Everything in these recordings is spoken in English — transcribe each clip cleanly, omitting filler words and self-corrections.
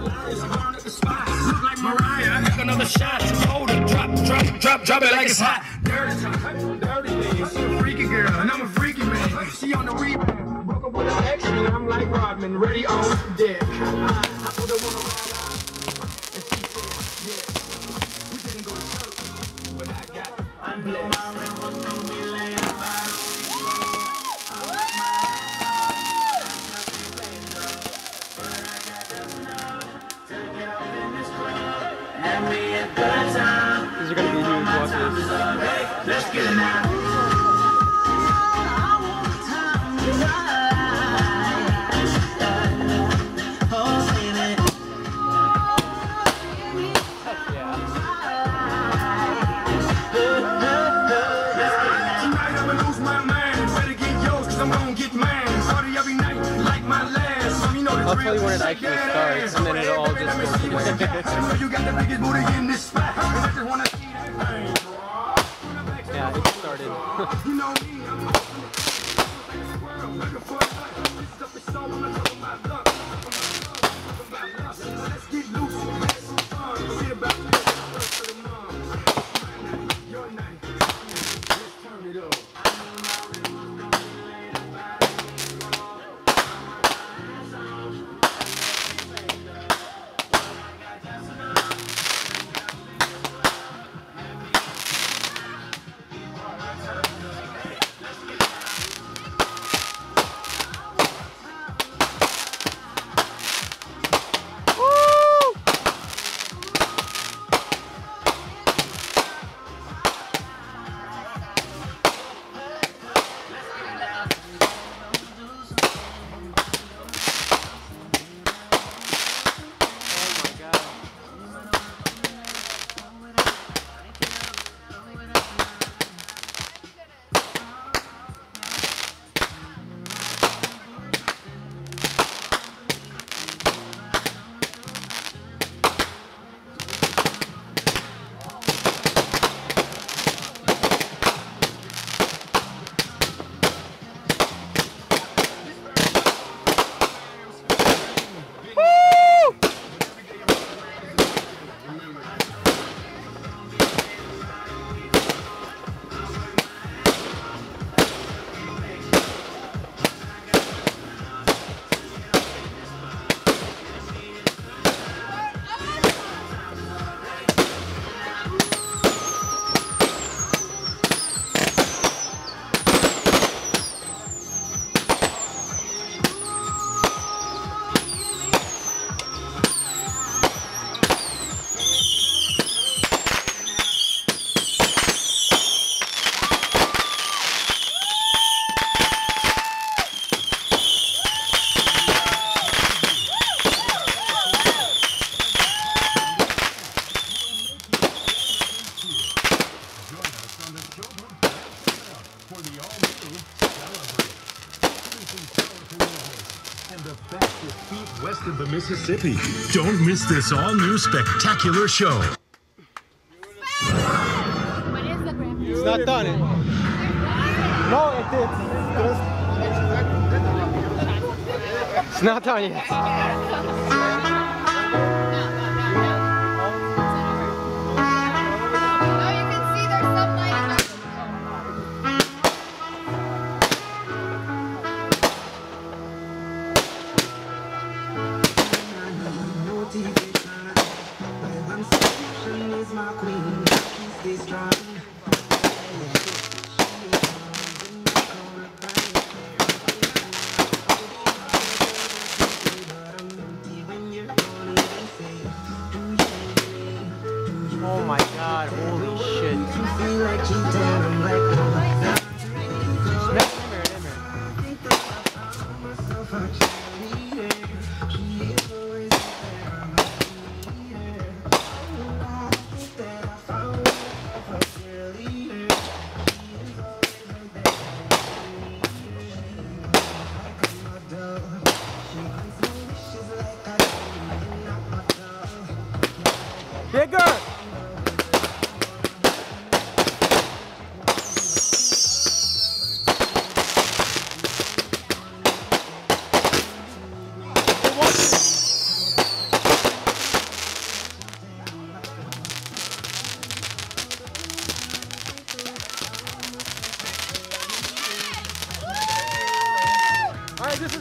Look like Mariah, I took another shot. Hold it, drop it like it's hot. Dirty thing. She a freaky girl, and I'm a freaky man. She on the rebound, broke up with her ex, and I'm like Rodman, ready on deck. I put her on a ride out, and she said, yeah. We didn't go to church, but I got it. I'm blessed. These are going to be huge watches. Let's get it now. Tonight I'ma lose my mind. Better get yours, cause I'm gonna get mine. Party every night like my last. You know I'll tell you when it actually starts, and then it'll all just go together. You got the biggest booty in this spot. I just wanna see that thing. Yeah, it started. You know me, I'm looking for a life. This stuff is so I'm not talking about luck. Let's get loose and have some fun. Forget about your night. Let's turn it up. West of the Mississippi. Don't miss this all-new spectacular show. It's not done. No, it's not done yet. Oh my god, holy shit. Bigger!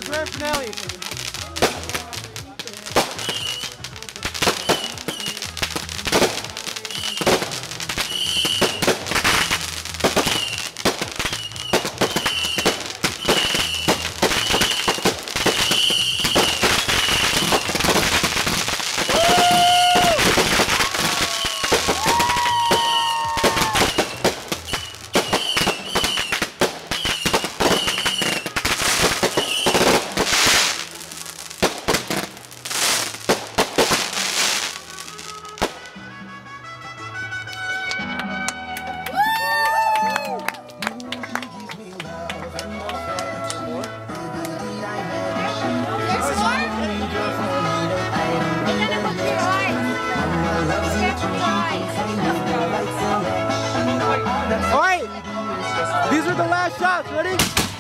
the grand finale. Alright, these are the last shots, ready?